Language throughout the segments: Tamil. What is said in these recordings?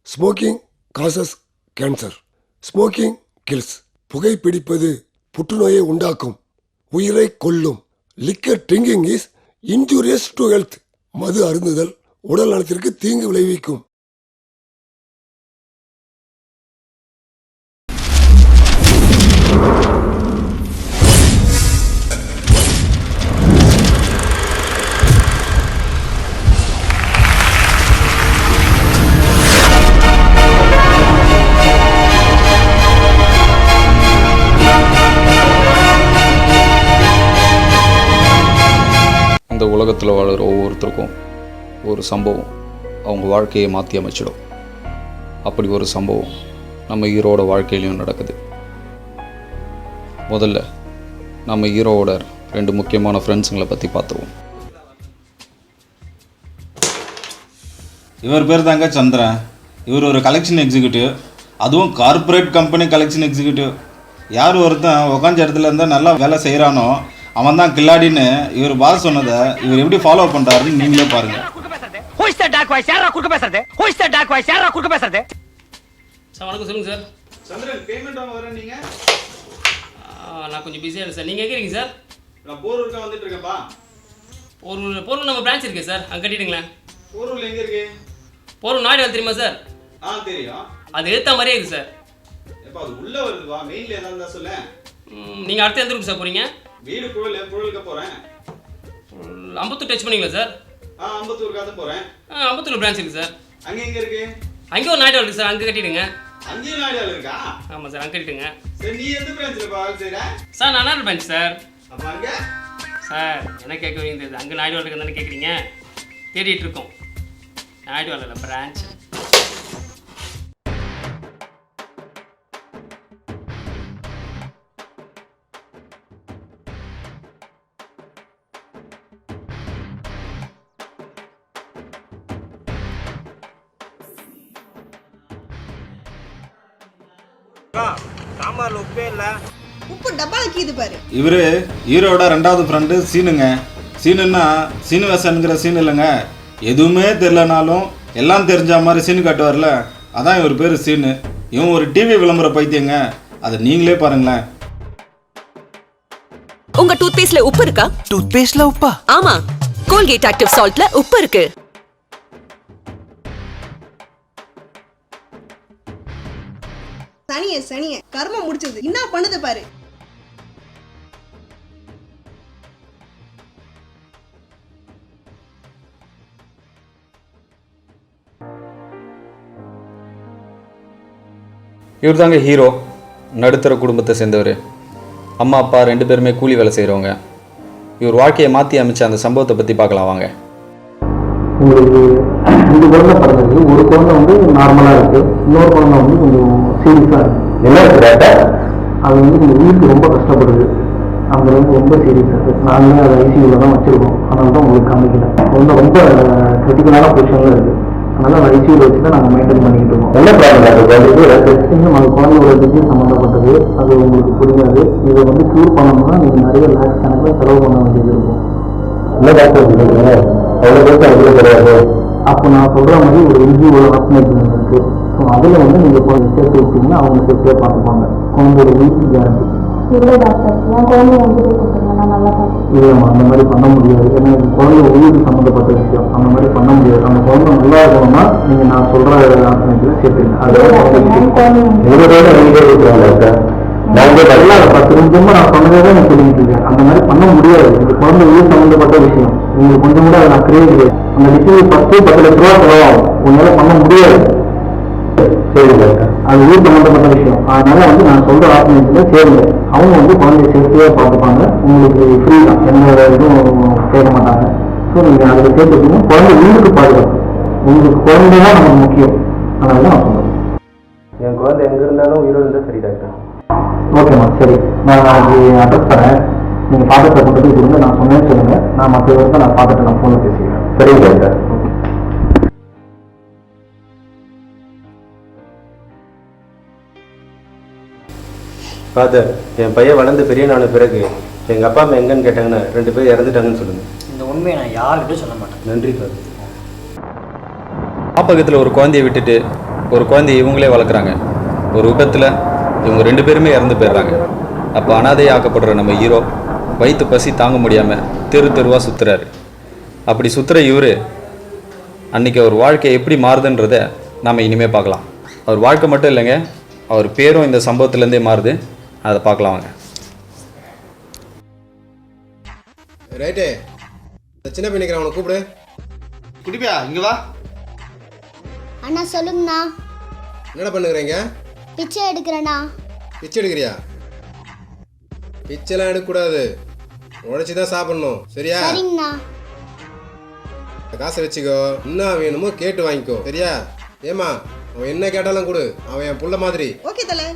Smoking causes cancer. Smoking kills. புகைப்பிடிப்பது புற்றுநோயை உண்டாக்கும், உயிரை கொல்லும். Liquor drinking is injurious to health. மது அருந்துதல் உடல் நலத்திற்கு தீங்கு விளைவிக்கும். இந்த உலகத்தில் வாழ்கிற ஒவ்வொருத்தருக்கும் ஒரு சம்பவம் அவங்க வாழ்க்கையை மாற்றி அமைச்சிடும். அப்படி ஒரு சம்பவம் நம்ம ஹீரோவோட வாழ்க்கையிலையும் நடக்குது. முதல்ல நம்ம ஹீரோவோட 2 முக்கியமான ஃப்ரெண்ட்ஸுங்களை பற்றி பார்த்துருவோம். இவர் பேர் தாங்க சந்திரன். இவர் ஒரு கலெக்ஷன் எக்ஸிக்யூட்டிவ், அதுவும் கார்ப்பரேட் கம்பெனி கலெக்ஷன் எக்ஸிக்யூட்டிவ். யார் ஒருத்தன் உக்காந்த இடத்துல இருந்தால் நல்லா வேலை செய்கிறானோ அவன் தான் கில்லாடின்னு இவர் பாஸ் சொன்னதை இவர் எப்படி ஃபாலோ பண்ணுறாருன்னு நீங்களே பாருங்கள். சார் வணக்கம், சொல்லுங்கள் சார். சந்திரன், பேமெண்ட் வாங்க வரேன் நீங்கள்? நான் கொஞ்சம் பிஸியாக இல்லை சார். நீங்கள் எங்கே இருக்கீங்க சார்? நான் போரூருக்கு வந்துட்டு இருக்கேன்ப்பா. போரூர் நம்ம பிரான்ச் இருக்குது சார், அங்கே கட்டிடுங்களேன். போரூரில் எங்கே இருக்கு? போரூர் நாடு தெரியுமா சார்? தெரியும். அது எடுத்த மாதிரியே இருக்குது சார். எப்போ அது உள்ளே வருதுப்பா, மெயினில் ஏதாவது தான் சொல்ல. நீங்கள் அடுத்த எந்த ரூம் சார் போகிறீங்க? வீடு புழலுக்கு போகிறேன். அம்பத்தூர் டச் பண்ணிங்களா சார்? அம்பத்தூருக்காக தான் போகிறேன். அம்பத்தூர் பிரான்ச் இருக்குது சார். அங்கே எங்கே இருக்கு? அங்கே ஒரு நாடு இருக்குது சார், அங்கே கட்டிடுங்க. அங்கேயும் நாடு இருக்கா? ஆமாம் சார், அங்கே கட்டிடுங்க. சரி, நீ எந்த பிரான்ச்சில் வேலை செய்கிற? சார் நான் நாடு பிரான்ச் சார். அப்போ அங்கே சார் என்ன கேட்க வேண்டியது, அங்கே நாயுடு வாழ்க்கை தானே கேட்குறீங்க? தேடிட்டு இருக்கோம். நாயுடு வாழ்க்கை பிரான்ச். சாம்பார்ல உப்பே இல்ல, உப்பு டப்பால கீது பாரு. இவரு ஹீரோட 2வது ஃப்ரெண்டு சீனுங்க. சீனுன்னா சீனிவாசன்கிற சீன் இல்லைங்க. எதுவுமே தெரிலனாலும் எல்லாம் தெரிஞ்ச மாதிரி சீனு காட்டுவார்ல, அதான் இவர் பேர் சீனு. இவன் ஒரு டிவி விளம்பர பைத்தியங்க. அதை நீங்களே பாருங்களேன். உங்க டூத்பேஸ்ட்ல உப்பு இருக்கா? டூத்பேஸ்ட்ல உப்பா? ஆமா, கோல்கேட் ஆக்டிவ் சால்ட்ல உப்பு இருக்கு. சனிய கர்மம் முடிச்சது என்ன பண்ணுது பாரு. இவர் தாங்க ஹீரோ. நடுத்தர குடும்பத்தை சேர்ந்தவர். அம்மா அப்பா 2 பேருமே கூலி வேலை செய்கிறவங்க. இவர் வாழ்க்கையை மாற்றி அமைச்ச அந்த சம்பவத்தை பற்றி பார்க்கலாம் வாங்க. உங்களுக்கு 2 குழந்தை பிறந்தது. ஒரு குழந்தை வந்து நார்மலாக இருக்குது, இன்னொரு குழந்தை வந்து கொஞ்சம் சீரியஸாக இருக்குது. என்ன இருக்குது? அது வந்து கொஞ்சம் உயிருக்கு ரொம்ப கஷ்டப்படுது. அந்த அளவுக்கு ரொம்ப சீரியஸாக இருக்குது. நாங்களே அதை ஐசியூவில் தான் வச்சுருக்கோம், அதனால தான் உங்களுக்கு காமிக்கல. குழந்தை ரொம்ப கிரிட்டிக்கலான பொசிஷனில் இருக்குது, அதனால் அந்த ஐசியூவில் வச்சு தான் நாங்கள் மெயின்டைன் பண்ணிக்கிட்டு இருக்கோம். என்ன ப்ராப்ளம்? இன்னும் அந்த குழந்தையோட டிசீஸ் சம்மந்தப்பட்டது, அது உங்களுக்கு புரியாது. இதை வந்து க்யூர் பண்ணணும்னா நீங்கள் நிறைய லேக்ஸ் கணக்கில் செலவு பண்ண வேண்டியது இருக்கும். என்ன டாக்டர் சொல்லுங்க, அவ்வளோ பேருக்கு அதுல கிடையாது. அப்போ நான் சொல்கிற மாதிரி ஒரு NGO ஆர்கனைசேஷன் இருக்குது. ஸோ அதில் வந்து நீங்கள் கொஞ்சம் சேர்த்து விட்டீங்கன்னா அவங்க சேஃப்டியாக பார்த்துப்பாங்க. குழந்தையோட வீட்டு கேரண்டி. இல்லை டாக்டர், என் குழந்தை என்கிட்ட கொடுத்துருங்க, நான் நல்லா பார்த்துக்கிறேன். இல்லைம்மா, அந்த மாதிரி பண்ண முடியாது. ஏன்னா இது குழந்தை உயிருக்கு சம்மந்தப்பட்ட விஷயம். அந்த மாதிரி பண்ண முடியாது. அந்த குழந்தை நல்லா இருக்கணும்னா நீங்கள் நான் சொல்கிற ஆர்கனைசேஷனில் சேர்த்துங்க. அதெல்லாம் 10 நிமிஷமா நான் சொன்னதே தான் நான் சொல்லிட்டு இருக்கேன். அந்த மாதிரி பண்ண முடியாது. இது குழந்தை உயிர் சம்மந்தப்பட்ட விஷயம். உங்களுக்கு கொஞ்சம் கூட அதை நான் கிடையாது. அந்த டிசீஸ் 10 லட்ச ரூபா செலவாகும். உங்களால் பண்ண முடியாது. சரி டாக்டர், அது உயிர் சம்மந்தப்பட்ட விஷயம். அதனால வந்து நான் சொல்ற ஆர்கனைசேஷன்ல சேருங்க. அவங்க வந்து குழந்தைய சேஃப்டியாக பார்த்துப்பாங்க. உங்களுக்கு ஃப்ரீ தான், எந்த இதுவும் கேட்க மாட்டாங்க. ஸோ நீங்கள் அதில் சேர்த்துட்டீங்க. குழந்தை உயிருக்கு பாதுகாப்பு. உங்களுக்கு குழந்தை தான் நமக்கு முக்கியம். அதனால தான் நான் சொல்கிறேன். என் குழந்தை எங்கே இருந்தாலும் உயிரோடு இருந்தால் சரி டாக்டர். ஓகேம்மா, சரி. நான் நாளைக்கு அட்ரஸ் தரேன். நீங்கள் பாத்திரத்தை கொண்டு போய் கொடுங்க. நான் சொன்னேன்னு சொல்லுங்கள். நான் மற்ற வரைக்கும் நான் பார்த்துட்டு நான் ஃபோனில் பேசிக்கிறேன். சரிங்க டாக்டர். ஃபாதர், என் பையன் வளர்ந்து பெரியனான பிறகு எங்கள் அப்பா அம்மா எங்கன்னு கேட்டாங்கன்னா 2 பேர் இறந்துட்டாங்கன்னு சொல்லுங்கள். இந்த உண்மையை நான் யாருக்கிட்டும் சொல்ல மாட்டேன். நன்றி ஃபாதர். காப்பகத்தில் ஒரு குழந்தையை விட்டுட்டு ஒரு குழந்தைய இவங்களே வளர்க்குறாங்க. ஒரு விபத்தில் இவங்க 2 பேருமே இறந்து போயிடுறாங்க. அப்போ அனாதையாக்கப்படுற நம்ம ஹீரோ வயிற்று பசி தாங்க முடியாமல் தெருவாக சுற்றுறாரு. அப்படி சுற்றுற இவர் அன்றைக்கி அவர் வாழ்க்கை எப்படி மாறுதுன்றதை நாம் இனிமேல் பார்க்கலாம். அவர் வாழ்க்கை மட்டும் இல்லைங்க, அவர் பேரும் இந்த சம்பவத்துலேருந்தே மாறுது. அதை பார்க்கலாம் வாங்க. ரைட்டு, சின்ன பண்ணிக்கிறேன், அவனை கூப்பிடு. குடிப்பியா, இங்கே வா. அண்ணா சொல்லுங்கண்ணா. என்னடா பண்ணுகிறீங்க? பிச்சை எடுக்கிறேண்ணா. பிச்சை எடுக்கிறியா? பிச்சைலாம் எடுக்கக்கூடாது, உழைச்சி தான் சாப்பிட்ணும், சரியா? சரிங்கண்ணா. காசை வச்சுக்கோ, என்ன வேணுமோ கேட்டு வாங்கிக்கோ, சரியா? ஏமா, அவன் என்ன கேட்டாலும் கொடு, அவன் என் புள்ள மாதிரி. ஓகே தல,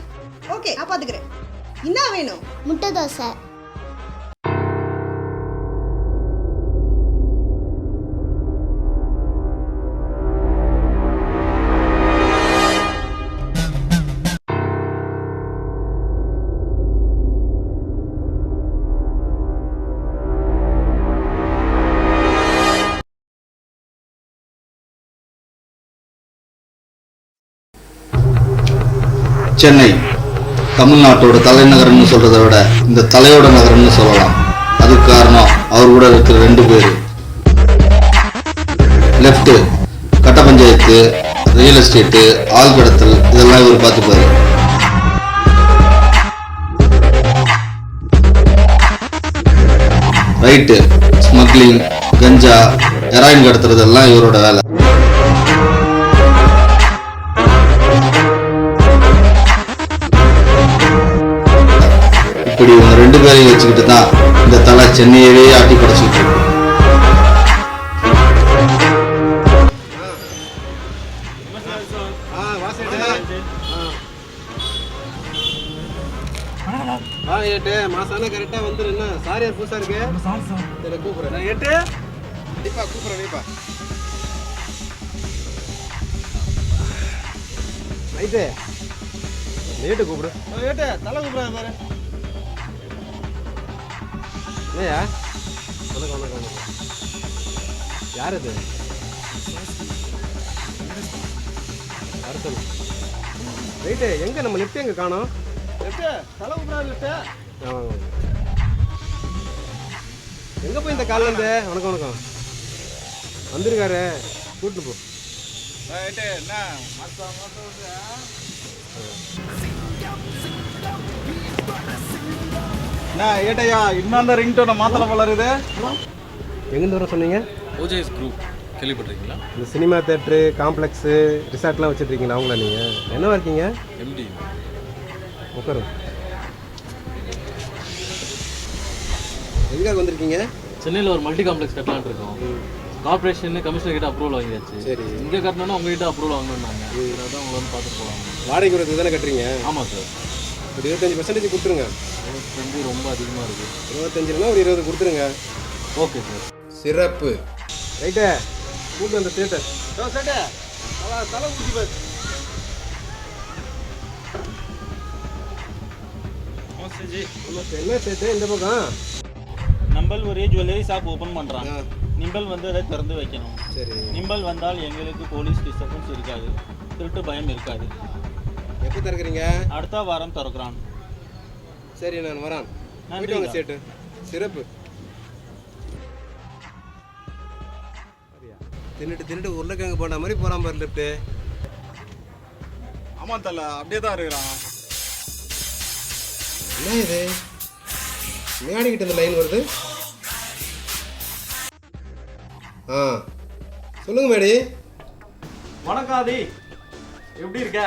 ஓகே நான் பாத்துக்கிறேன். என்ன வேணும்? முட்டை தோசை. சென்னை தமிழ்நாட்டோட தலைநகரம்னு சொல்கிறத விட இந்த தலையோட நகரம்னு சொல்லலாம். அதுக்கு காரணம் அவர் கூட இருக்கிற 2 பேர். லெஃப்ட்டு கட்ட பஞ்சாயத்து, ரியல் எஸ்டேட்டு, ஆள் கடத்தல், இதெல்லாம் இவர் பார்த்துப்பாரு. ரைட்டு ஸ்மக்லிங், கஞ்சா, ஹெராயின் கடத்துறதெல்லாம் இவரோட வேலை. இப்படி இவங்க 2 பேரையும் வச்சுக்கிட்டு தான் இந்த தலை சென்னையவே ஆட்டி படைச்சிட்டு இருக்கு. மாசான கரெக்டா வந்துரு. என்ன சாரியா புதுசா இருக்கு? சரி கூப்பிடுறேன். ஏட்டு கண்டிப்பா கூப்பிடுறேன். நீப்பா ரைட்டு ஏட்டு கூப்பிடு. ஏட்டு தலை கூப்பிடுறேன் பாரு. என்னையா? வணக்கம் வணக்கம் வணக்கம். யார் அது? அரசன். ரைட்டு, எங்கே நம்ம லிஃப்ட் எங்கே காணோம்? லிஃப்ட்டு தலை கூப்பிட்றாரு. லிஃப்ட்டு எங்கே போய் இந்த காலில் இருந்து? வணக்கம் வணக்கம். வந்துருக்காரு, கூட்டிட்டு போ. என்ன ஏட்டையா, இன்னும் அந்த ரிங்டோனை மாத்தலை போல இருக்குது. எங்கேருந்து வர சொன்னீங்க? ஓஜேஎஸ் குரூப் கேள்விப்பட்டிருக்கீங்களா? இந்த சினிமா தேட்ரு, காம்ப்ளெக்ஸு, ரிசார்ட்லாம் வச்சுட்ருக்கீங்களா? அவங்களா நீங்கள்? என்னவா இருக்கீங்க? எம்டி. உட்காரு. எங்கே வந்திருக்கீங்க? சென்னையில் ஒரு மல்டி காம்ப்ளெக்ஸ் கட்டலான்னு இருக்கோம். கார்பரேஷன் கமிஷனர் கிட்ட அப்ரூவல் வாங்கியாச்சு. சரி, இங்கே கட்டணும்னா உங்ககிட்ட அப்ரூவல் வாங்கணுன்னாங்க. அதான் உங்களை வந்து பார்த்துட்டு போகலாம். வாடகை கொடுத்து தானே கட்டுறீங்க? ஆமாம் சார். ஒரு 25% கொடுத்துருங்க. 25 ரொம்ப அதிகமாக இருக்குது. 25னா ஒரு 20 கொடுத்துருங்க. Okay sir. சிறப்பு. ரைட்டே, கூப்பிட்டு அந்த தேட்டர். சேட்டே தலை குடிச்சு பாரு. என்ன சேட்டு இந்த பக்கம்? நம்ம ஒரு ஜுவல்லரி ஷாப் ஓப்பன் பண்ணுறாங்க. நிம்பல் வந்து அதை திறந்து வைக்கணும். சரி, நிம்பல் வந்தால் எங்களுக்கு போலீஸ் டிஸ்டர்பன்ஸ் இருக்காது, திருட்டு பயம் இருக்காது. எப்போ திறக்கிறீங்க? அடுத்த வாரம் திறக்கிறான். சரி, நான் வரேன். நன்றி சேட்டு. சிறப்பு. தின்னுட்டு உருளைக்கிழங்கு போன மாதிரி போகிறான் பாரு லிஃப்ட்டு. ஆமாம் தலை, அப்படியே தான் இருக்கிறான். என்ன இது? மேடிக்கிட்ட இந்த லைன் வருது. ஆ சொல்லுங்க மேடி. வணக்கம் ஆதி, எப்படி இருக்க?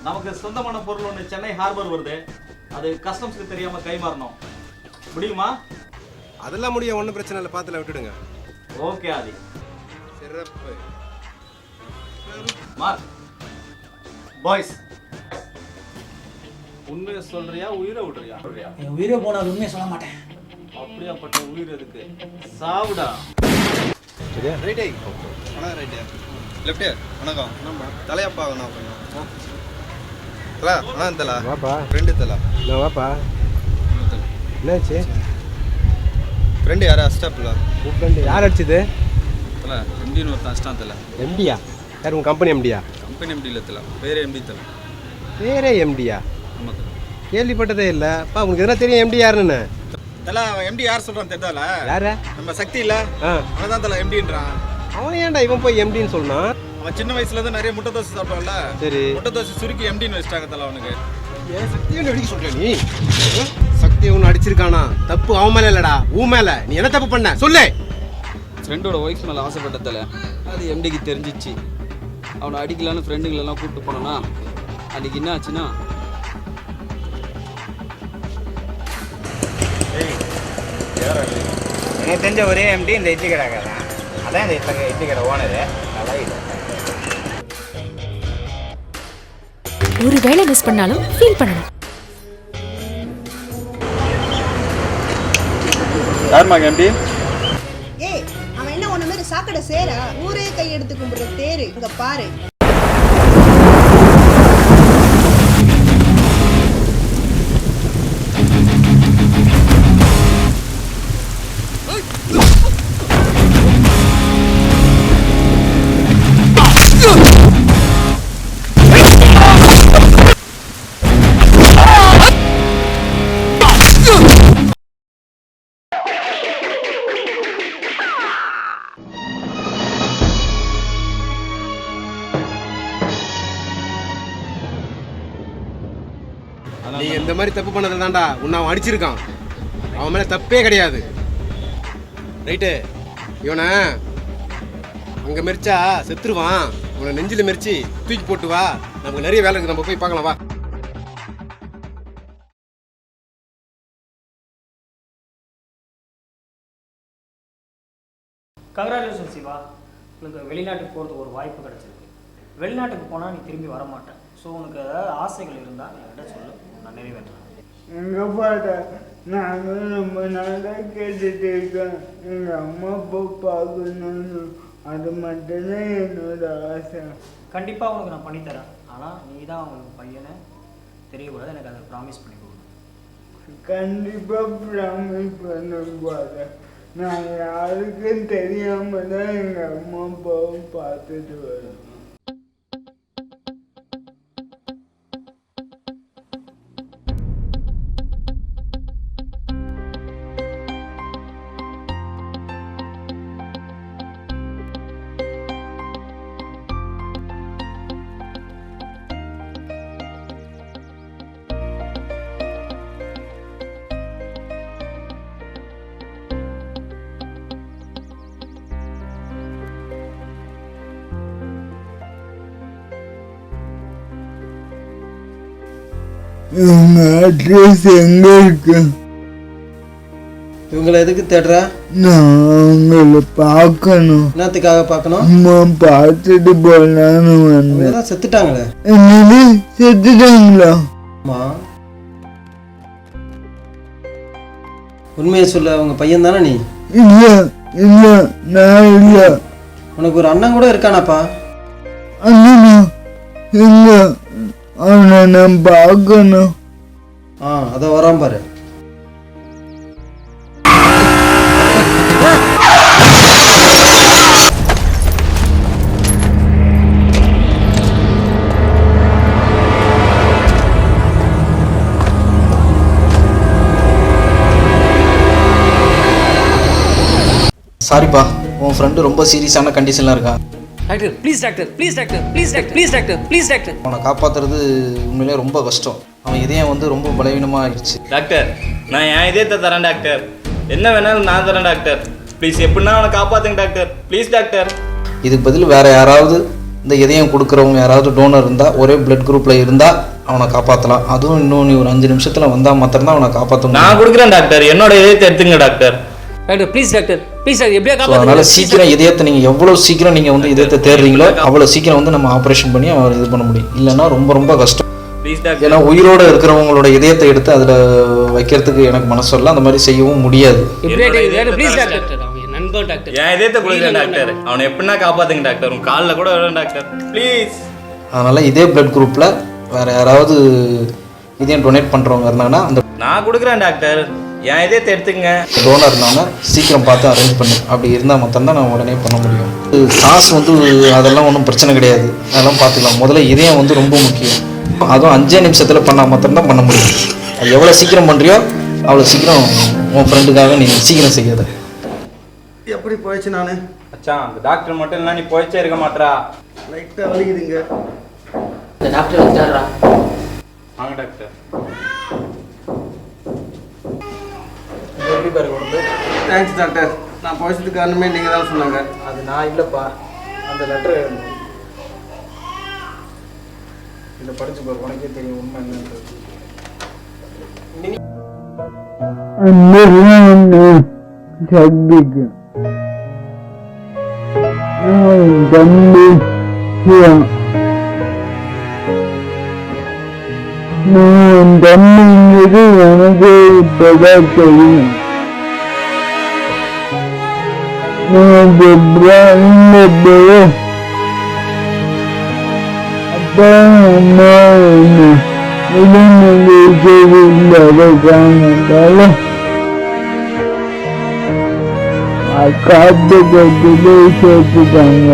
நமக்கு சொந்தமான பொருள் ஒன்று சென்னை ஹார்பர் வருது. அது கஸ்டம்ஸ்க்கு தெரியாமல் கை மாறணும். முடியுமா? அதெல்லாம் முடியும், ஒன்றும் பிரச்சனை இல்லை, பார்த்துல விட்டுடுங்க. ஓகே ஆதி. சிறப்பு. மார்க் பாய்ஸ், உண்மையை சொல்றியா உயிரை விடுறியா? என் உயிரை போனால் உண்மையை சொல்ல மாட்டேன். அப்படியாப்பட்ட உயிர் எதுக்கு? சாவுடா. சரியா? ரைட்டே வணக்கம். ரைட்டே லெஃப்டே வணக்கம். தலையப்பா வேணும் கொஞ்சம் தலா. தலா வாப்பா. ஃப்ரெண்டு தலா. நான் வாப்பா. என்னாச்சு? ஃப்ரெண்டு யாரா அஸ்டாப்பில்? உன் ஃப்ரெண்டு யார் அடிச்சது? தலை எம்டின்னு ஒருத்தன் அஷ்டான் தலை. எம்டியா? யார் உங்கள் கம்பெனி எம்டியா? கம்பெனி அப்பன் எம்டி இல்லை தலை, வேறு எம்டி தலை. வேறே எம்டியா? ஆமாம் தலை. கேள்விப்பட்டதே இல்லைப்பா. உங்களுக்கு எதனா தெரியும் எம்டி யாருன்னு? தலை அவன் எம்டி யார் சொல்கிறான் தெரியாதல? யார? நம்ம சக்தி இல்லை, அவன் தான் தலை எம்டின்றான். அவன் ஏன்டா இவன் போய் எம்டின்னு சொன்னான்? அவன் சின்ன வயசுலேருந்து நிறைய முட்டை தோசை சாப்பிட்டான்ல, சரி, முட்டை தோசை சுருக்கி எம்டின்னு வச்சிட்டாங்க தலை அவனுக்கு. ஏன் சக்தியை அடிக்க சொல்ற நீ? சக்தி ஒன்று அடிச்சிருக்கானா? தப்பு அவன் மேலே இல்லடா, உன் மேலே. நீ என்ன தப்பு பண்ண சொல்லு. ஃப்ரெண்டோட ஒய்ஃப் மேலே ஆசைப்பட்டதில்ல, அது எம்டிக்கு தெரிஞ்சிச்சு. அவனை அடிக்கலான்னு ஃப்ரெண்டுங்களெல்லாம் கூப்பிட்டு போனோன்னா அன்றைக்கி என்ன ஆச்சுன்னா, எனக்கு தெரிஞ்ச ஒரே எம்டி இந்த இட்லி கடை தான். அதான் இந்த இட்லி கடை ஓனரு. நல்லா இல்லை, ஒரு வேளை மிஸ் பண்ணாலும் ஃபீல் பண்ணணும். யாருமா எம்டி? ஏய், அவன் என்ன ஒண்ணு மாதிரி சாக்கடை சேரா? ஊரே கையெடுத்து கும்பிடுற தேரு இங்க பாரு. நீ இந்த மாதிரி தப்பு பண்ணதில் தான்டா உன்னை அவன் அடிச்சிருக்கான். அவன் மேலே தப்பே கிடையாது. ரைட்டு, இவனை அங்கே மெரிச்சா செத்துருவான். உன்னை நெஞ்சில் மெரிச்சு தூக்கி போட்டு வா. நமக்கு நிறைய வேலை இருக்குது, நம்ம போய் பார்க்கலாம் வா. கங்க்ராச்சுலேஷன் சிவா, உனக்கு வெளிநாட்டுக்கு போகிறதுக்கு ஒரு வாய்ப்பு கிடச்சிருக்கு. வெளிநாட்டுக்கு போனால் நீ திரும்பி வர மாட்டேன். ஸோ உனக்கு ஏதாவது ஆசைகள் இருந்தால் என்கிட்ட சொல்லு, நான் நிறைவேற்றுறேன். எங்கள் பாட்டா நானும் ரொம்ப நாளாக கேட்டுட்டு இருக்கேன். எங்கள் அம்மா அப்பா பார்க்கணுன்னு, அது மட்டும்தான் என்னோட ஆசை. கண்டிப்பாக உனக்கு நான் பண்ணித்தரேன். ஆனால் நீ தான் அவங்களுக்கு பையனை தெரியக்கூடாது, எனக்கு அதை ப்ராமிஸ் பண்ணி கொடுக்கணும். கண்டிப்பாக ப்ராமிஸ் பண்ணக்கூடாது. நான் யாருக்கும் தெரியாமல் தான் எங்கள் அம்மா அப்பாவை பார்த்துட்டு வரேன். இவங்க அட்ரஸ் எங்க இருக்கு? இவங்களை எதுக்கு தேடுற? நான் அவங்கள பார்க்கணும். என்னத்துக்காக பார்க்கணும்? அம்மா பார்த்துட்டு போலான்னு வந்தேன். செத்துட்டாங்களே. என்னது, செத்துட்டாங்களா? அம்மா, உண்மையை சொல்ல, அவங்க பையன் தானே நீ? இல்ல இல்ல, நான் இல்ல. உனக்கு ஒரு அண்ணன் கூட இருக்கானாப்பா? அண்ணனா? எங்க? அவனை நான் பார்க்கணும். அதை வரான் பாரு. சாரிப்பா, உன் ஃப்ரெண்டு ரொம்ப சீரியஸான கண்டிஷன்ல இருக்கா. Doctor please, doctor please, doctor please, doctor please, doctor please, doctor. அவனை காப்பாற்றுறது உண்மையிலே ரொம்ப கஷ்டம். அவன் இதயம் வந்து ரொம்ப பலவீனமாக ஆயிடுச்சு. டாக்டர், நான் என் இதயத்தை தரேன் டாக்டர். என்ன வேணாலும் நான் தரேன் டாக்டர். ப்ளீஸ், எப்படின்னா அவனை காப்பாற்றுங்க டாக்டர். Please doctor. இதுக்கு பதில் வேறு யாராவது இந்த இதயம் கொடுக்குறவங்க யாராவது டோனர் இருந்தால், ஒரே பிளட் குரூப்பில் இருந்தால் அவனை காப்பாற்றலாம். அதுவும் இன்னும் நீ ஒரு 5 நிமிஷத்தில் வந்தால் மாத்திரம்தான் அவனை காப்பாற்ற. நான் கொடுக்குறேன் டாக்டர், என்னோட இதயத்தை எடுத்துங்க doctor. Doctor please, doctor please, doctor எப்படியா அதனால சீக்கிரம் இதயத்தை நீங்கள் எவ்வளோ சீக்கிரம் நீங்கள் வந்து இதயத்தை தேடுறீங்களோ அவ்வளோ சீக்கிரம் வந்து நம்ம ஆப்ரேஷன் பண்ணி அவர் இது பண்ண முடியும். இல்லைன்னா ரொம்ப ரொம்ப கஷ்டம். ஏன்னா உயிரோடு இருக்கிறவங்களோட இதயத்தை எடுத்து அதில் வைக்கிறதுக்கு எனக்கு மனசு இல்லை, அந்த மாதிரி செய்யவும் முடியாது. நண்பன் டாக்டர், என் இதயத்தை கொடுக்குறேன் டாக்டர். அவனை எப்படின்னா காப்பாற்றுங்க டாக்டர். உங்க காலில் கூட வரேன் டாக்டர், ப்ளீஸ். அதனால் இதே பிளட் குரூப்பில் வேறு யாராவது இதயம் டொனேட் பண்ணுறவங்க இருந்தாங்கன்னா அந்த நான் கொடுக்குறேன் டாக்டர். என் இதயத்தை எடுத்துக்கங்க. டோனர் இருந்தாங்கன்னா சீக்கிரம் பார்த்து அரேஞ்ச் பண்ணு. அப்படி இருந்தால் மட்டும்தான் நான் உடனே பண்ண முடியும். காசு அதெல்லாம் ஒன்றும் பிரச்சனை கிடையாது, அதெல்லாம் பார்த்துக்கலாம். முதல்ல இதயம் ரொம்ப முக்கியம். அதுவும் 5 நிமிஷத்தில் பண்ணால் மட்டும்தான் பண்ண முடியும். அது எவ்வளோ சீக்கிரம் பண்ணுறியோ அவ்வளோ சீக்கிரம் உன் ஃப்ரெண்டுக்காக நீ சீக்கிரம் செய்யாத. எப்படி போயிடுச்சு நான் மச்சான், அந்த டாக்டர் மட்டும் இல்லை நீ போயிச்சே இருக்க மாட்டா. லைட்டாக வலிக்குதுங்க. இந்த டாக்டர் வந்துட்டாரா? வாங்க டாக்டர். எப்படி பாருங்க உடம்பு? Thanks doctor. நான் போயிச்சதுக்கு காரணமே நீங்கள் தான் சொன்னாங்க. அது நான் இல்லைப்பா, அந்த லெட்டர் இதில் படிச்சு பாரு, உனக்கே தெரியும் உண்மை என்னன்றது. தம்பி நான் தம்பிங்கிறது எனக்கு இப்பதான் தெரியும். அப்பா அம்மா என்ன உடனே இல்லாத காரணத்தால காட்டு கட்டிலே சேர்த்துட்டாங்க.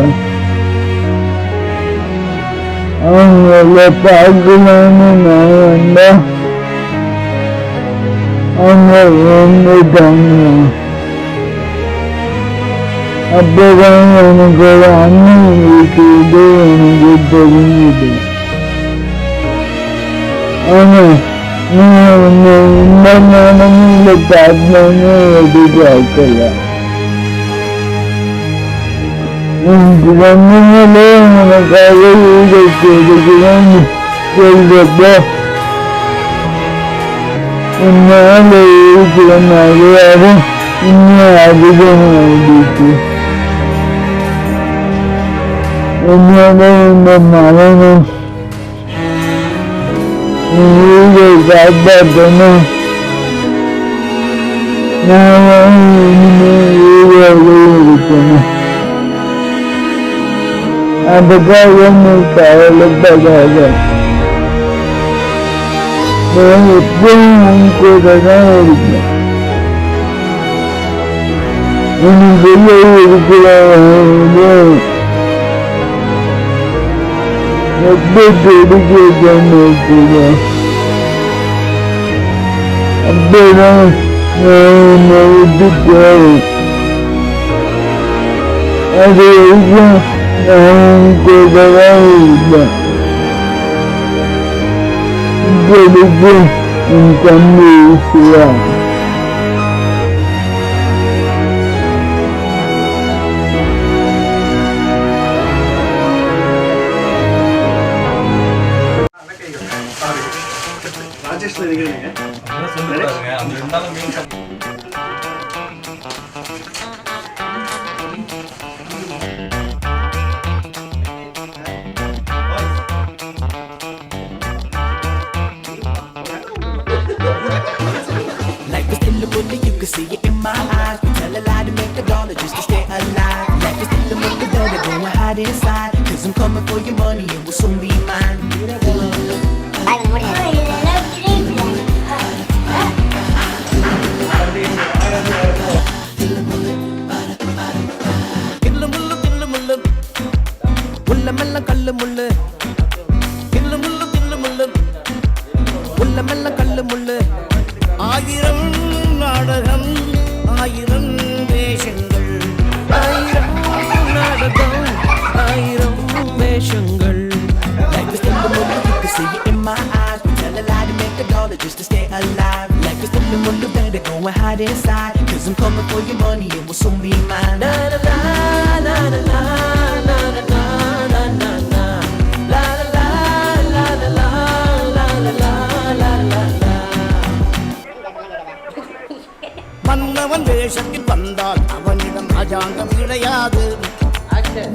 அவங்கள பார்க்கலான்னு நான் வந்தா அவங்க வந்துட்டாங்க. அப்பதான் எனக்கு ஒரு அண்ணன் இருக்குது எனக்கு தெரிஞ்சுது. ஆனா நான் இந்த நிலைமையில பார்த்தோன்னு எதிர்பார்க்கல. குழந்தைங்களே உனக்காக வீடு கொடுக்கணும்னு சொல்றப்ப உன்னால இருக்கிற மரியாதை இன்னும் அதிகமாகிடுச்சு. என்னோட இந்த மரணம் வீடை காப்பாற்றணும். நான் இனிமேல் வீடாக இருக்கணும். அதுக்காக நீ கவலைப்படாத. நான் எப்பவும் உன் கூட தான் இருக்கேன். உனக்குள்ள இருக்கிற எப்படி எடுக்க அப்பதான் நான் உன்னை விட்டு போவேன். அது வரைக்கும் நான் கூடதான் இருப்பேன். இப்படிக்கு என் தம்பி சிவா. ராஜேஷ்ல இருக்கிறீங்க அந்த இருந்தாலும் மீன் Life is still a bully, you can see it in my eyes. We tell a lie to make a dollar just to stay alive. Life is still a bully, though they're gonna hide inside. Cause I'm coming for your money, it will soon be mine. முள்ள கல்லு முள்ளு, கில்லு முள்ளு கில்லு முள்ளு, முள்ள மெல்ல கல்லு முள்ளு. ஆயிரம் நாடகம், ஆயிரம் வேஷங்கள், ஆயிரம் நாடகம், ஆயிரம் வேஷங்கள். Life is still a mulla, you can see it in my eyes. We tell a lie to make a dollar just to stay alive. Life is still a mulla, better go and hide inside. Cause I'm coming for your money, it will soon be mine. La la la la la la la la la. மன்னவன் வேஷத்தில் வந்தால் அவனிடம் ராஜாங்கம் கிடையாது.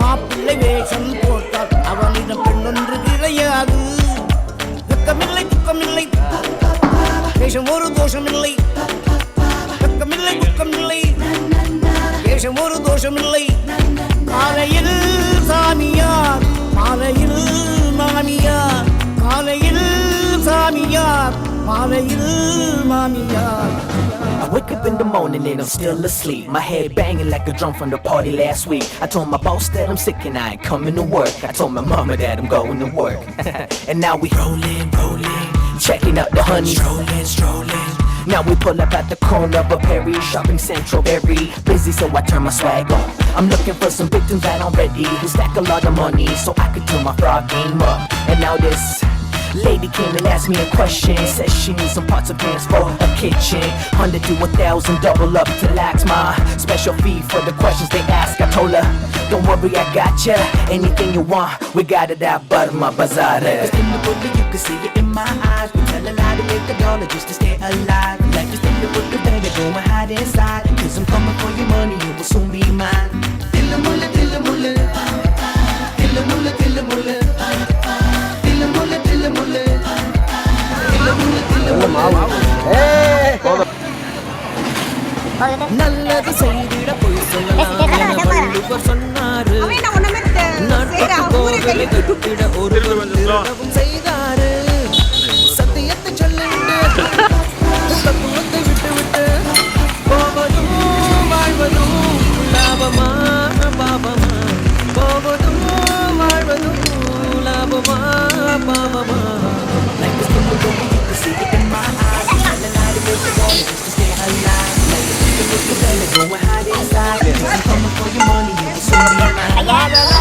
மாப்பிள்ளை வேஷம் போட்டால் அவனிடம் பெண்ணொன்று கிடையாது. துக்கமில்லை துக்கமில்லை, வேஷம் ஒரு தோஷமில்லை. துக்கமில்லை துக்கமில்லை, வேஷம் ஒரு தோஷமில்லை. காலையில் சாமியார், மாலையில் மாமியார். காலையில் சாமியார், மாலையில் மாமியார். I wake up in the morning and I'm still asleep. My head banging like a drum from the party last week. I told my boss that I'm sick and I ain't coming to work. I told my mama that I'm going to work. And now we rolling, checking out the honey, strolling. Now we pull up at the corner of a Perry shopping central, very busy, so I turn my swag on. I'm looking for some victims that I'm ready who stack a lot of money so I could turn my fraud game up. And now this lady came and asked me a question. Says she needs some pots of pans for a kitchen. 100 to 1,000, double up to lax. My special fee for the questions they ask. I told her, don't worry, I got ya. Anything you want, we got it out Burma Bazaar. Cause in the bullet, you can see it in my eyes. We tell a lie to make a dollar just to stay alive. Like this in the bullet, baby, go and hide inside. Cause I'm coming for your money, it will soon be mine. Dilla mulla, dilla mulla. Dilla mulla, dilla mulla. Dilla mulla, dilla mulla. Dilla mulla, dilla mulla. நல்லது செய்திட போய் சொல்லலாம் என வள்ளுவர் சொன்னாரு. நாட்டுக்கு கோவிலை கட்டிட ஒருவர் திருடவும் செய்தாரு. சத்தியத்தை சொல்லிட்டு தத்துவத்தை விட்டு விட்டு போவதும் வாழ்வதும் லாபமா பாபமா. போவதும் வாழ்வதும் லாபமா பாபமா. Like this in the movie, you can see it in my eyes. You tell a lie to make a dollar just to stay alive. Like this in the movie, go and hide inside. Cause I'm coming for your money, you will soon be mine.